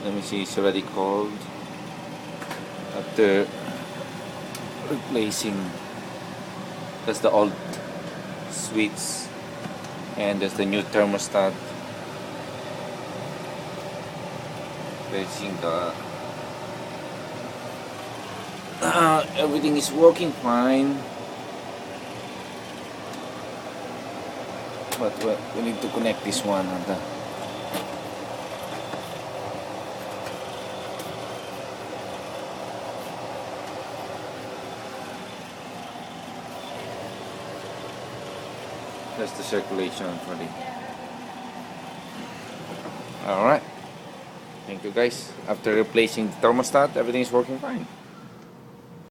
Let me see, it's already cold. After replacing, that's the old switch, and there's the new thermostat. Replacing the everything is working fine, but we need to connect this one on the that's the circulation for the alright. Thank you guys. After replacing the thermostat, everything is working fine.